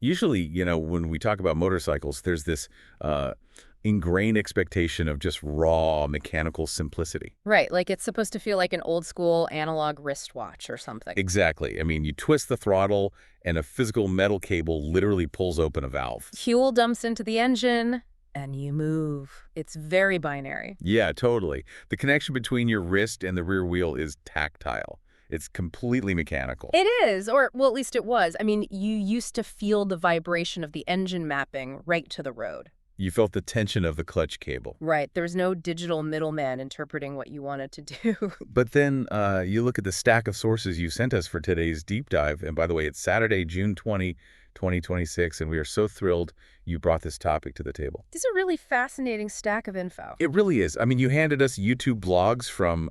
Usually, when we talk about motorcycles, there's this ingrained expectation of just raw mechanical simplicity. Right, like it's supposed to feel like an old school analog wristwatch or something. Exactly. I mean, you twist the throttle and a physical metal cable literally pulls open a valve. Fuel dumps into the engine, and you move. It's very binary. Yeah, totally. The connection between your wrist and the rear wheel is tactile. It's completely mechanical. It is, or well, at least it was. I mean, you used to feel the vibration of the engine mapping right to the road. You felt the tension of the clutch cable. Right, there was no digital middleman interpreting what you wanted to do. But then you look at the stack of sources you sent us for today's deep dive. And by the way, it's Saturday, June 20, 2026, and we are so thrilled you brought this topic to the table. This is a really fascinating stack of info. It really is. I mean, you handed us YouTube blogs from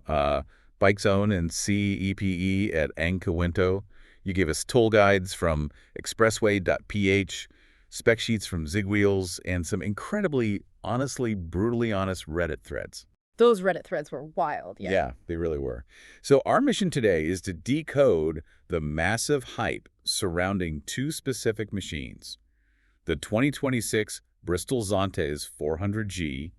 Bike Zone and CEPE at Ankawinto. You gave us tool guides from expressway.ph, spec sheets from Zigwheels, and some incredibly, honestly, brutally honest Reddit threads. Those Reddit threads were wild, yeah. Yeah, they really were. So our mission today is to decode the massive hype surrounding two specific machines, the 2026 Bristol Zontes 400G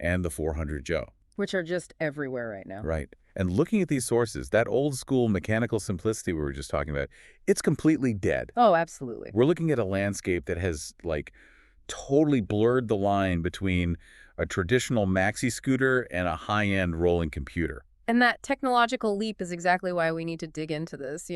and the 400G. Which are just everywhere right now. Right. And looking at these sources, that old school mechanical simplicity we were just talking about, it's completely dead. Oh, absolutely. We're looking at a landscape that has, totally blurred the line between a traditional maxi-scooter and a high-end rolling computer. And that technological leap is exactly why we need to dig into this,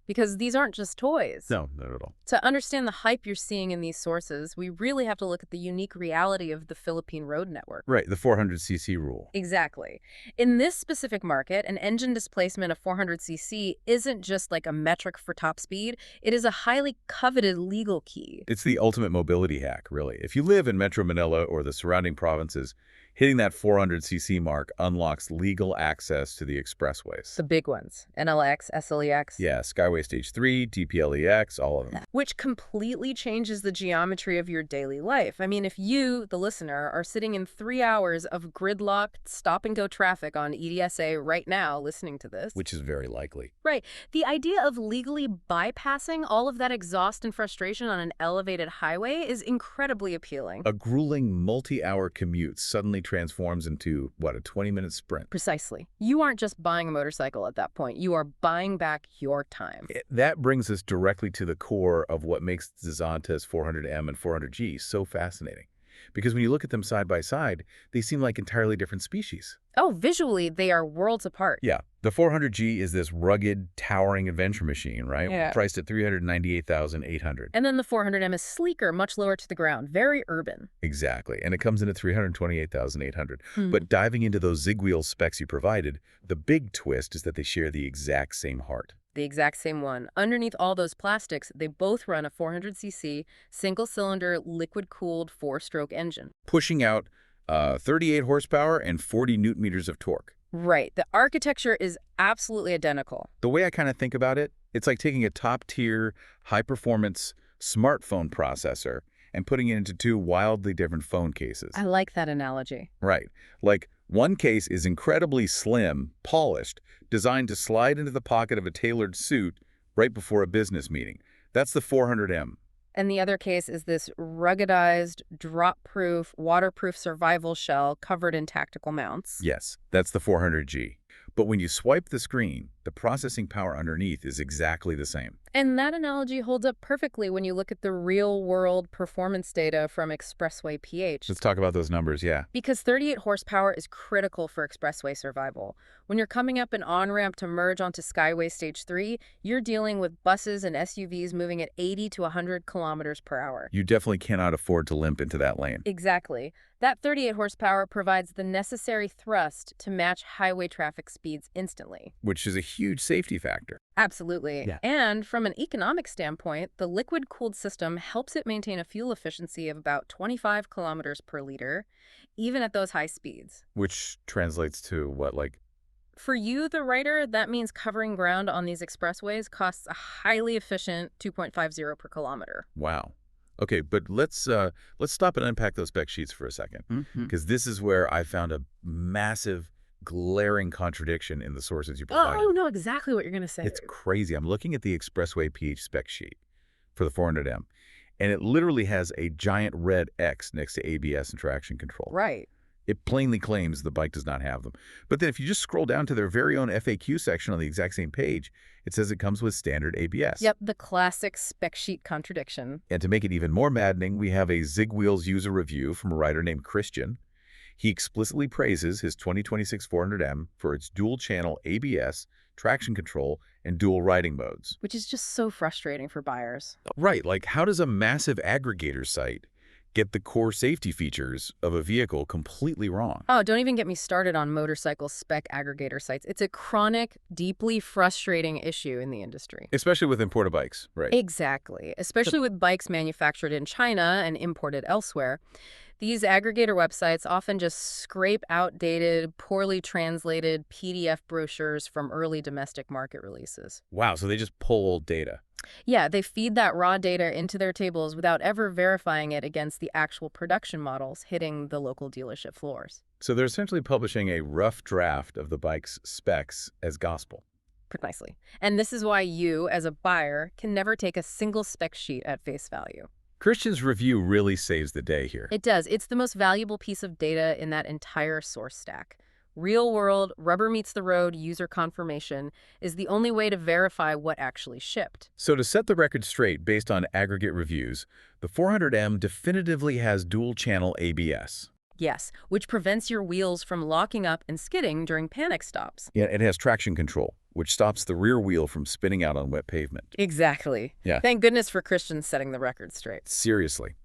because these aren't just toys. No, not at all. To understand the hype you're seeing in these sources, we really have to look at the unique reality of the Philippine road network. Right, the 400cc rule. Exactly. In this specific market, an engine displacement of 400cc isn't just like a metric for top speed. It is a highly coveted legal key. It's the ultimate mobility hack, really. If you live in Metro Manila or the surrounding provinces, hitting that 400cc mark unlocks legal access to the expressways. The big ones. NLX, SLEX. Yeah, Skyway Stage 3, DPLEX, all of them. Which completely changes the geometry of your daily life. I mean, if you, the listener, are sitting in 3 hours of gridlocked stop-and-go traffic on EDSA right now listening to this. Which is very likely. Right. The idea of legally bypassing all of that exhaust and frustration on an elevated highway is incredibly appealing. A grueling multi-hour commute suddenly transforms into, a 20-minute sprint. Precisely. You aren't just buying a motorcycle at that point. You are buying back your time. That brings us directly to the core of what makes the Zontes 400M and 400G so fascinating. Because when you look at them side by side, they seem like entirely different species. Oh, visually, they are worlds apart. Yeah. The 400G is this rugged, towering adventure machine, right? Yeah. Priced at $398,800. And then the 400M is sleeker, much lower to the ground, very urban. Exactly. And it comes in at $328,800. But diving into those Zigwheels specs you provided, the big twist is that they share the exact same heart. The exact same one. Underneath all those plastics, they both run a 400cc, single-cylinder, liquid-cooled 4-stroke engine. Pushing out 38 horsepower and 40 newton-meters of torque. Right. The architecture is absolutely identical. The way I kind of think about it, it's like taking a top-tier, high-performance smartphone processor and putting it into two wildly different phone cases. I like that analogy. Right. Like, one case is incredibly slim, polished, designed to slide into the pocket of a tailored suit right before a business meeting. That's the 400M. And the other case is this ruggedized, drop-proof, waterproof survival shell covered in tactical mounts. Yes, that's the 400G. But when you swipe the screen, the processing power underneath is exactly the same. And that analogy holds up perfectly when you look at the real-world performance data from Expressway PH. Let's talk about those numbers, yeah. Because 38 horsepower is critical for expressway survival. When you're coming up an on-ramp to merge onto Skyway Stage 3, you're dealing with buses and SUVs moving at 80 to 100 kilometers per hour. You definitely cannot afford to limp into that lane. Exactly. That 38 horsepower provides the necessary thrust to match highway traffic speeds instantly. Which is a huge safety factor. Absolutely. Yeah. And from an economic standpoint, the liquid-cooled system helps it maintain a fuel efficiency of about 25 kilometers per liter, even at those high speeds. Which translates to what, For you, the writer, that means covering ground on these expressways costs a highly efficient 2.50 per kilometer. Wow. Okay, but let's stop and unpack those spec sheets for a second, because this is where I found a massive, glaring contradiction in the sources you provided. Oh, no, exactly what you're going to say. It's crazy. I'm looking at the Expressway PH spec sheet for the 400M, And it literally has a giant red X next to ABS and traction control. Right. It plainly claims the bike does not have them. But then if you just scroll down to their very own FAQ section on the exact same page, it says it comes with standard ABS. Yep, the classic spec sheet contradiction. And to make it even more maddening, we have a Zig Wheels user review from a writer named Christian. He explicitly praises his 2026 400M for its dual-channel ABS, traction control, and dual riding modes. Which is just so frustrating for buyers. Right, like how does a massive aggregator site get the core safety features of a vehicle completely wrong? Oh, don't even get me started on motorcycle spec aggregator sites. It's a chronic, deeply frustrating issue in the industry. Especially with imported bikes, right? Exactly. Especially with bikes manufactured in China and imported elsewhere. These aggregator websites often just scrape outdated, poorly translated PDF brochures from early domestic market releases. Wow, so they just pull old data. Yeah, they feed that raw data into their tables without ever verifying it against the actual production models hitting the local dealership floors. So they're essentially publishing a rough draft of the bike's specs as gospel. Precisely. And this is why you, as a buyer, can never take a single spec sheet at face value. Christian's review really saves the day here. It does. It's the most valuable piece of data in that entire source stack. Real-world, rubber-meets-the-road user confirmation is the only way to verify what actually shipped. So to set the record straight based on aggregate reviews, the 400M definitively has dual-channel ABS. Yes, which prevents your wheels from locking up and skidding during panic stops. Yeah, it has traction control, which stops the rear wheel from spinning out on wet pavement. Exactly. Yeah. Thank goodness for Christians setting the record straight. Seriously.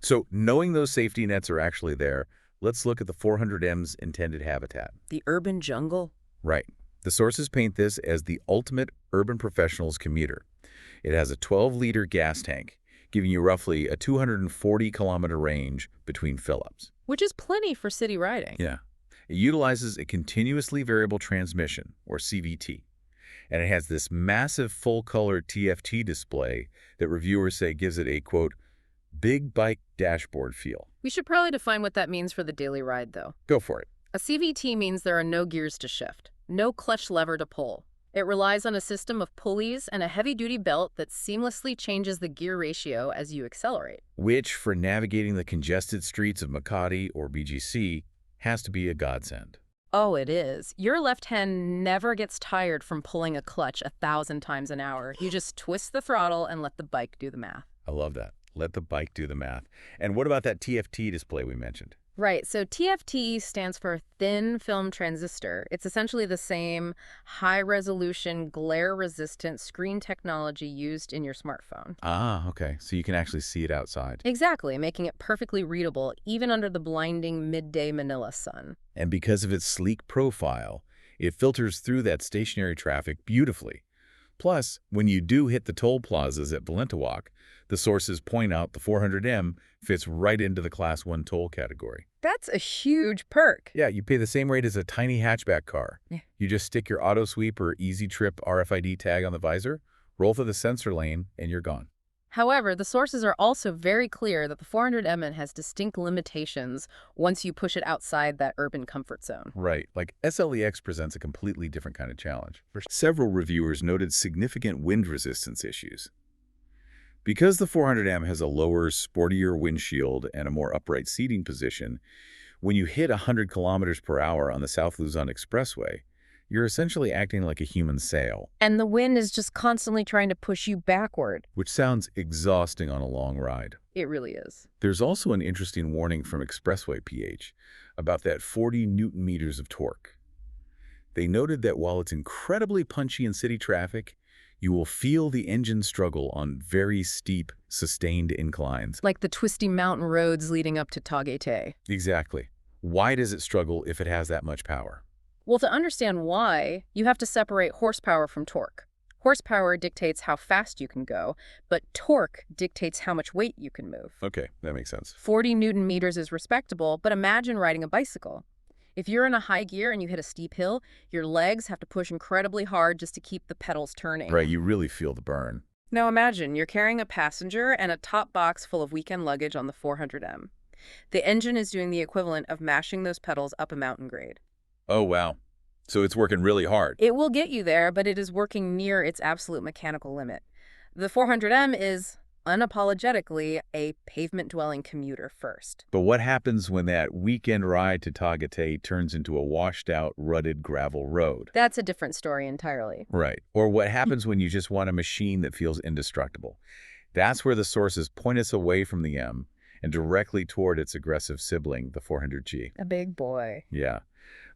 So knowing those safety nets are actually there, let's look at the 400M's intended habitat. The urban jungle? Right. The sources paint this as the ultimate urban professional's commuter. It has a 12-liter gas tank, giving you roughly a 240-kilometer range between fill-ups. Which is plenty for city riding. Yeah. It utilizes a continuously variable transmission, or CVT. And it has this massive full-color TFT display that reviewers say gives it a, quote, big bike dashboard feel. We should probably define what that means for the daily ride, though. Go for it. A CVT means there are no gears to shift, no clutch lever to pull. It relies on a system of pulleys and a heavy-duty belt that seamlessly changes the gear ratio as you accelerate. Which, for navigating the congested streets of Makati or BGC, has to be a godsend. Oh, it is. Your left hand never gets tired from pulling a clutch 1,000 times an hour. You just twist the throttle and let the bike do the math. I love that. Let the bike do the math. And what about that TFT display we mentioned? Right, so TFT stands for thin film transistor. It's essentially the same high-resolution, glare-resistant screen technology used in your smartphone. Ah, okay. So you can actually see it outside. Exactly, making it perfectly readable even under the blinding midday Manila sun. And because of its sleek profile, it filters through that stationary traffic beautifully. Plus, when you do hit the toll plazas at Balintawak, the sources point out the 400M fits right into the Class 1 toll category. That's a huge perk. Yeah, you pay the same rate as a tiny hatchback car. Yeah. You just stick your auto sweep or easy trip RFID tag on the visor, roll through the sensor lane, and you're gone. However, the sources are also very clear that the 400M has distinct limitations once you push it outside that urban comfort zone. Right, like SLEX presents a completely different kind of challenge. Several reviewers noted significant wind resistance issues. Because the 400M has a lower, sportier windshield and a more upright seating position, when you hit 100 kilometers per hour on the South Luzon Expressway, you're essentially acting like a human sail. And the wind is just constantly trying to push you backward. Which sounds exhausting on a long ride. It really is. There's also an interesting warning from Expressway PH about that 40 Newton meters of torque. They noted that while it's incredibly punchy in city traffic, you will feel the engine struggle on very steep, sustained inclines. Like the twisty mountain roads leading up to Tagaytay. Exactly. Why does it struggle if it has that much power? Well, to understand why, you have to separate horsepower from torque. Horsepower dictates how fast you can go, but torque dictates how much weight you can move. Okay, that makes sense. 40 Newton meters is respectable, but imagine riding a bicycle. If you're in a high gear and you hit a steep hill, your legs have to push incredibly hard just to keep the pedals turning. Right, you really feel the burn. Now imagine you're carrying a passenger and a top box full of weekend luggage on the 400M. The engine is doing the equivalent of mashing those pedals up a mountain grade. Oh, wow. So it's working really hard. It will get you there, but it is working near its absolute mechanical limit. The 400M is, unapologetically a pavement-dwelling commuter first. But what happens when that weekend ride to Tagate turns into a washed-out, rutted gravel road? That's a different story entirely. Right. Or what happens when you just want a machine that feels indestructible? That's where the sources point us away from the M and directly toward its aggressive sibling, the 400G. A big boy. Yeah.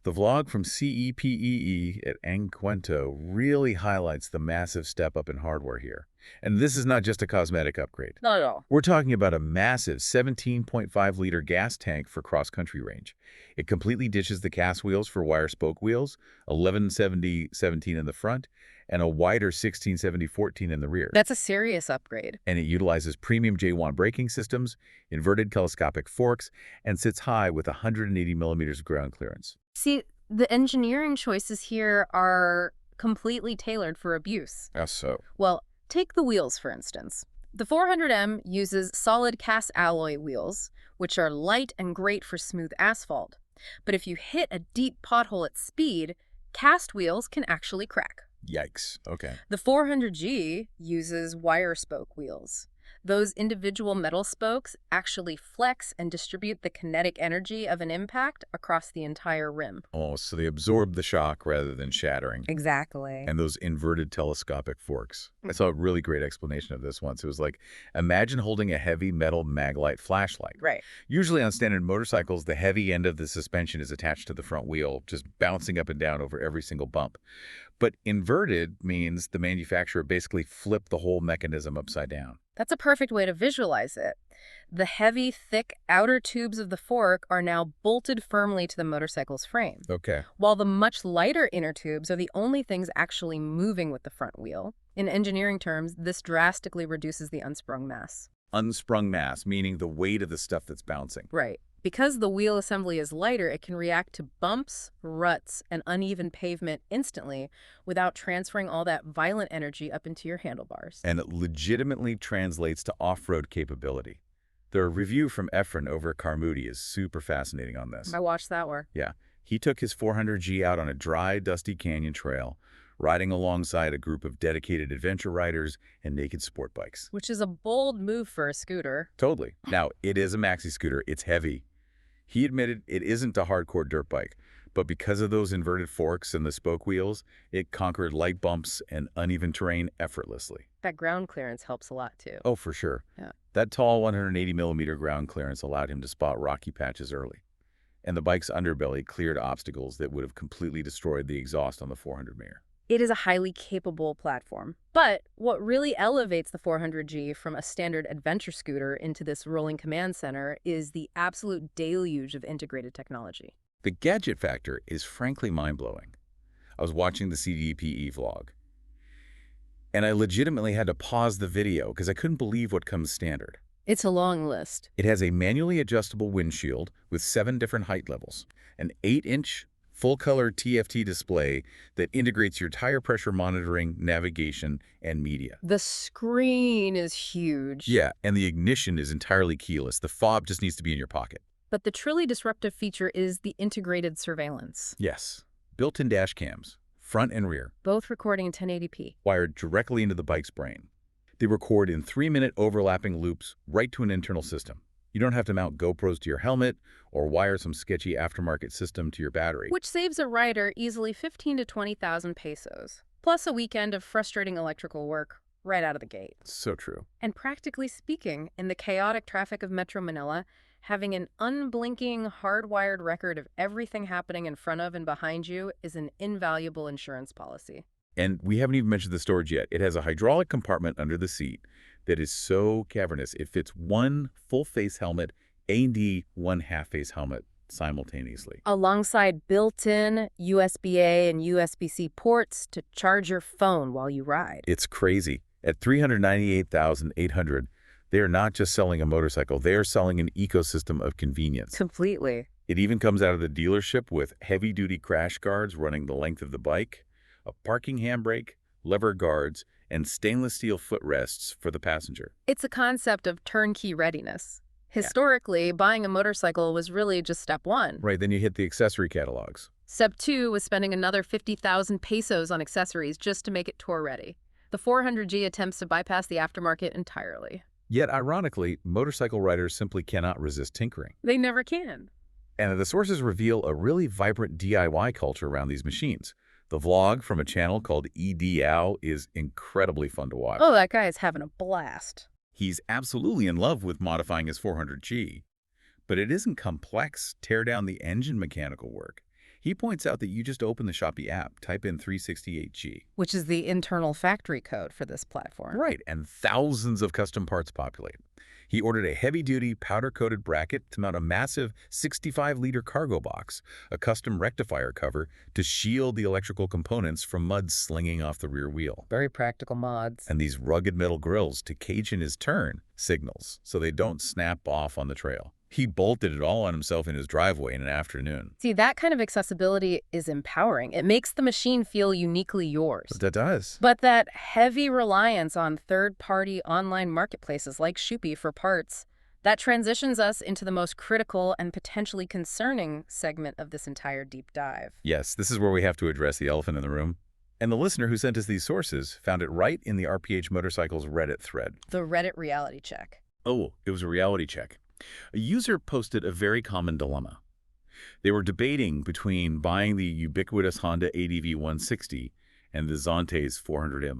The vlog from CEPEE at Encuentro really highlights the massive step up in hardware here. And this is not just a cosmetic upgrade. Not at all. We're talking about a massive 17.5-liter gas tank for cross-country range. It completely ditches the cast wheels for wire spoke wheels, 1170/17 in the front, and a wider 1670/14 in the rear. That's a serious upgrade. And it utilizes premium J1 braking systems, inverted telescopic forks, and sits high with 180 millimeters of ground clearance. See, the engineering choices here are completely tailored for abuse. Yes, so. Well, take the wheels, for instance. The 400M uses solid cast alloy wheels, which are light and great for smooth asphalt. But if you hit a deep pothole at speed, cast wheels can actually crack. Yikes. Okay. The 400G uses wire spoke wheels. Those individual metal spokes actually flex and distribute the kinetic energy of an impact across the entire rim. Oh, so they absorb the shock rather than shattering. Exactly. And those inverted telescopic forks. I saw a really great explanation of this once. It was like, imagine holding a heavy metal maglite flashlight. Right. Usually on standard motorcycles, the heavy end of the suspension is attached to the front wheel, just bouncing up and down over every single bump. But inverted means the manufacturer basically flipped the whole mechanism upside down. That's a perfect way to visualize it. The heavy, thick outer tubes of the fork are now bolted firmly to the motorcycle's frame, Okay. while the much lighter inner tubes are the only things actually moving with the front wheel. In engineering terms, this drastically reduces the unsprung mass. Unsprung mass, meaning the weight of the stuff that's bouncing. Right. Because the wheel assembly is lighter, it can react to bumps, ruts, and uneven pavement instantly without transferring all that violent energy up into your handlebars. And it legitimately translates to off-road capability. The review from Efren over at Carmoody is super fascinating on this. I watched that one. Yeah. He took his 400G out on a dry, dusty canyon trail, riding alongside a group of dedicated adventure riders and naked sport bikes. Which is a bold move for a scooter. Totally. Now, it is a maxi-scooter. It's heavy. He admitted it isn't a hardcore dirt bike, but because of those inverted forks and the spoke wheels, it conquered light bumps and uneven terrain effortlessly. That ground clearance helps a lot, too. Oh, for sure. Yeah. That tall 180 millimeter ground clearance allowed him to spot rocky patches early. And the bike's underbelly cleared obstacles that would have completely destroyed the exhaust on the 400 Mir. It is a highly capable platform. But what really elevates the 400G from a standard adventure scooter into this rolling command center is the absolute deluge of integrated technology. The gadget factor is frankly mind-blowing. I was watching the CDPE vlog, and I legitimately had to pause the video because I couldn't believe what comes standard. It's a long list. It has a manually adjustable windshield with 7 different height levels, an 8-inch full-color TFT display that integrates your tire pressure monitoring, navigation, and media. The screen is huge. Yeah, and the ignition is entirely keyless. The fob just needs to be in your pocket. But the truly disruptive feature is the integrated surveillance. Yes, built-in dash cams, front and rear, Both recording in 1080p. wired directly into the bike's brain. They record in 3-minute overlapping loops right to an internal system. You don't have to mount GoPros to your helmet or wire some sketchy aftermarket system to your battery. Which saves a rider easily 15 to 20,000 pesos. Plus a weekend of frustrating electrical work right out of the gate. So true. And practically speaking, in the chaotic traffic of Metro Manila, having an unblinking, hardwired record of everything happening in front of and behind you is an invaluable insurance policy. And we haven't even mentioned the storage yet. It has a hydraulic compartment under the seat that is so cavernous. It fits one full-face helmet and one half-face helmet simultaneously. Alongside built-in USB-A and USB-C ports to charge your phone while you ride. It's crazy. At $398,800, they are not just selling a motorcycle. They are selling an ecosystem of convenience. Completely. It even comes out of the dealership with heavy-duty crash guards running the length of the bike, a parking handbrake, lever guards, and stainless steel footrests for the passenger. It's a concept of turnkey readiness. Historically, buying a motorcycle was really just step one. Right, then you hit the accessory catalogs. Step two was spending another 50,000 pesos on accessories just to make it tour ready. The 400G attempts to bypass the aftermarket entirely. Yet, ironically, motorcycle riders simply cannot resist tinkering. They never can. And the sources reveal a really vibrant DIY culture around these machines. The vlog from a channel called EDOW is incredibly fun to watch. Oh, that guy is having a blast. He's absolutely in love with modifying his 400G. But it isn't complex, tear down the engine mechanical work. He points out that you just open the Shopee app, type in 368G. Which is the internal factory code for this platform. Right, and thousands of custom parts populate. He ordered a heavy-duty, powder-coated bracket to mount a massive 65-liter cargo box, a custom rectifier cover to shield the electrical components from mud slinging off the rear wheel, Very practical mods. and these rugged metal grills to cage in his turn signals so they don't snap off on the trail. He bolted it all on himself in his driveway in an afternoon. See, that kind of accessibility is empowering. It makes the machine feel uniquely yours. That does. But that heavy reliance on third-party online marketplaces like Shopee for parts, that transitions us into the most critical and potentially concerning segment of this entire deep dive. Yes, this is where we have to address the elephant in the room. And the listener who sent us these sources found it right in the RPH Motorcycles Reddit thread. The Reddit reality check. Oh, it was a reality check. A user posted a very common dilemma. They were debating between buying the ubiquitous Honda ADV 160 and the Zontes 400M.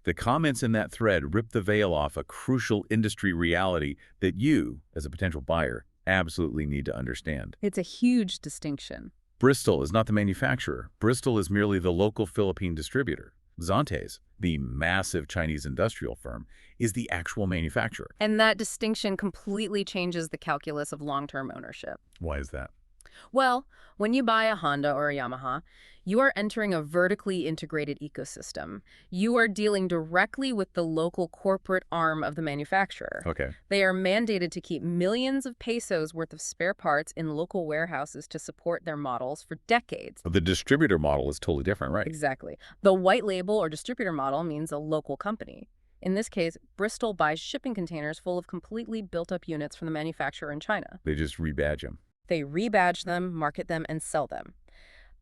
The comments in that thread ripped the veil off a crucial industry reality that you, as a potential buyer, absolutely need to understand. It's a huge distinction. Bristol is not the manufacturer. Bristol is merely the local Philippine distributor. Zontes, the massive Chinese industrial firm, is the actual manufacturer. And that distinction completely changes the calculus of long-term ownership. Why is that? Well, when you buy a Honda or a Yamaha, you are entering a vertically integrated ecosystem. You are dealing directly with the local corporate arm of the manufacturer. Okay. They are mandated to keep millions of pesos worth of spare parts in local warehouses to support their models for decades. The distributor model is totally different, right? Exactly. The white label or distributor model means a local company. In this case, Bristol buys shipping containers full of completely built-up units from the manufacturer in China. They just rebadge them. They rebadge them, market them, and sell them.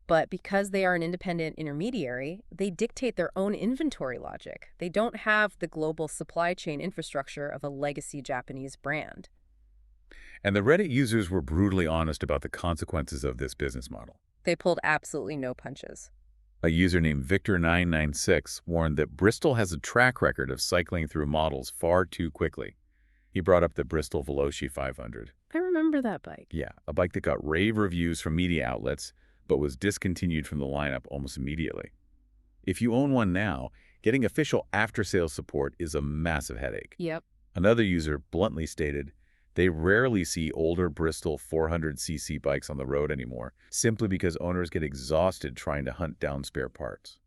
But because they are an independent intermediary, they dictate their own inventory logic. They don't have the global supply chain infrastructure of a legacy Japanese brand. And the Reddit users were brutally honest about the consequences of this business model. They pulled absolutely no punches. A user named Victor996 warned that Bristol has a track record of cycling through models far too quickly. He brought up the Bristol Veloci 500. I remember that bike. Yeah, a bike that got rave reviews from media outlets, but was discontinued from the lineup almost immediately. If you own one now, getting official after-sales support is a massive headache. Yep. Another user bluntly stated, they rarely see older Bristol 400cc bikes on the road anymore, simply because owners get exhausted trying to hunt down spare parts.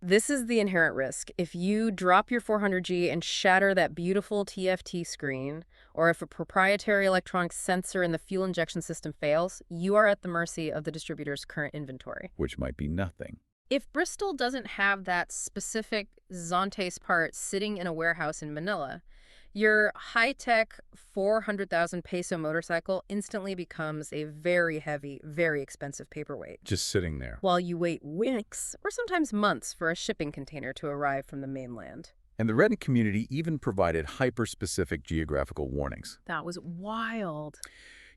This is the inherent risk. If you drop your 400G and shatter that beautiful TFT screen, or if a proprietary electronic sensor in the fuel injection system fails, you are at the mercy of the distributor's current inventory. Which might be nothing. If Bristol doesn't have that specific Zontes part sitting in a warehouse in Manila, your high-tech 400,000 peso motorcycle instantly becomes a very heavy, very expensive paperweight. Just sitting there. While you wait weeks or sometimes months for a shipping container to arrive from the mainland. And the Reddit community even provided hyper-specific geographical warnings. That was wild.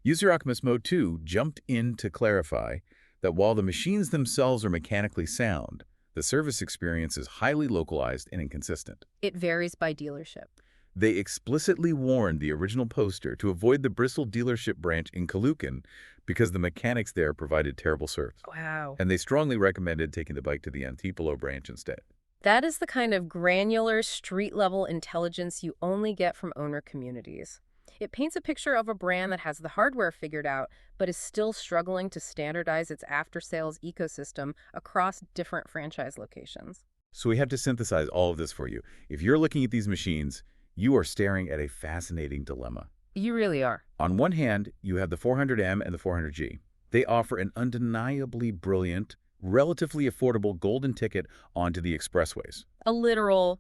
User Alchemist Mode 2 jumped in to clarify that while the machines themselves are mechanically sound, the service experience is highly localized and inconsistent. It varies by dealership. They explicitly warned the original poster to avoid the Bristol dealership branch in Caloocan because the mechanics there provided terrible service. Wow. And they strongly recommended taking the bike to the Antipolo branch instead. That is the kind of granular, street-level intelligence you only get from owner communities. It paints a picture of a brand that has the hardware figured out, but is still struggling to standardize its after-sales ecosystem across different franchise locations. So we have to synthesize all of this for you. If you're looking at these machines, you are staring at a fascinating dilemma. You really are. On one hand, you have the 400M and the 400G. They offer an undeniably brilliant, relatively affordable golden ticket onto the expressways. A literal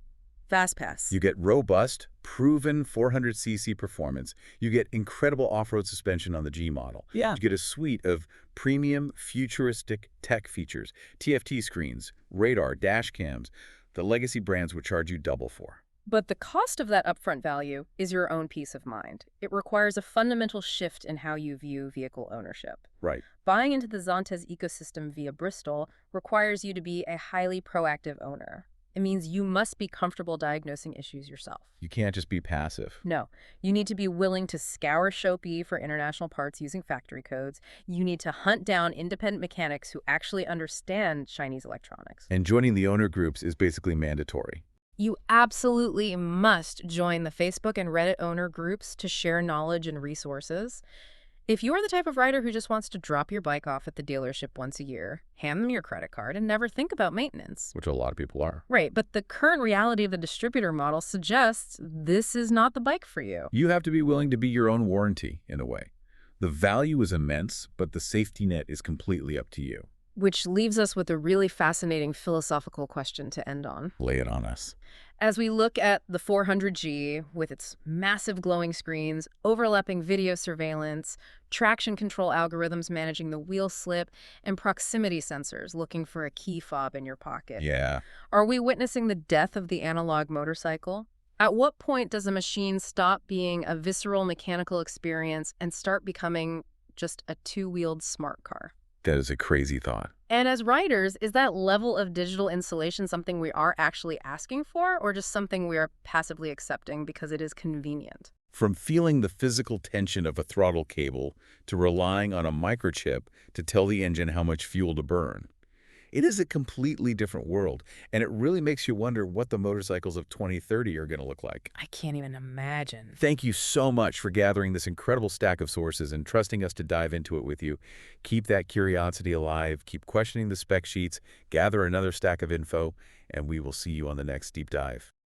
fast pass. You get robust, proven 400cc performance. You get incredible off-road suspension on the G model. Yeah. You get a suite of premium, futuristic tech features, TFT screens, radar, dash cams, the legacy brands would charge you double for. But the cost of that upfront value is your own peace of mind. It requires a fundamental shift in how you view vehicle ownership. Right. Buying into the Zontes ecosystem via Bristol requires you to be a highly proactive owner. It means you must be comfortable diagnosing issues yourself. You can't just be passive. No, you need to be willing to scour Shopee for international parts using factory codes. You need to hunt down independent mechanics who actually understand Chinese electronics. And joining the owner groups is basically mandatory. You absolutely must join the Facebook and Reddit owner groups to share knowledge and resources. If you're the type of rider who just wants to drop your bike off at the dealership once a year, hand them your credit card, and never think about maintenance. Which a lot of people are. Right, but the current reality of the distributor model suggests this is not the bike for you. You have to be willing to be your own warranty, in a way. The value is immense, but the safety net is completely up to you. Which leaves us with a really fascinating philosophical question to end on. Lay it on us. As we look at the 400G with its massive glowing screens, overlapping video surveillance, traction control algorithms managing the wheel slip, and proximity sensors looking for a key fob in your pocket. Yeah. Are we witnessing the death of the analog motorcycle? At what point does a machine stop being a visceral mechanical experience and start becoming just a two-wheeled smart car? That is a crazy thought. And as riders, is that level of digital insulation something we are actually asking for, or just something we are passively accepting because it is convenient? From feeling the physical tension of a throttle cable to relying on a microchip to tell the engine how much fuel to burn. It is a completely different world, and it really makes you wonder what the motorcycles of 2030 are going to look like. I can't even imagine. Thank you so much for gathering this incredible stack of sources and trusting us to dive into it with you. Keep that curiosity alive, keep questioning the spec sheets, gather another stack of info, and we will see you on the next deep dive.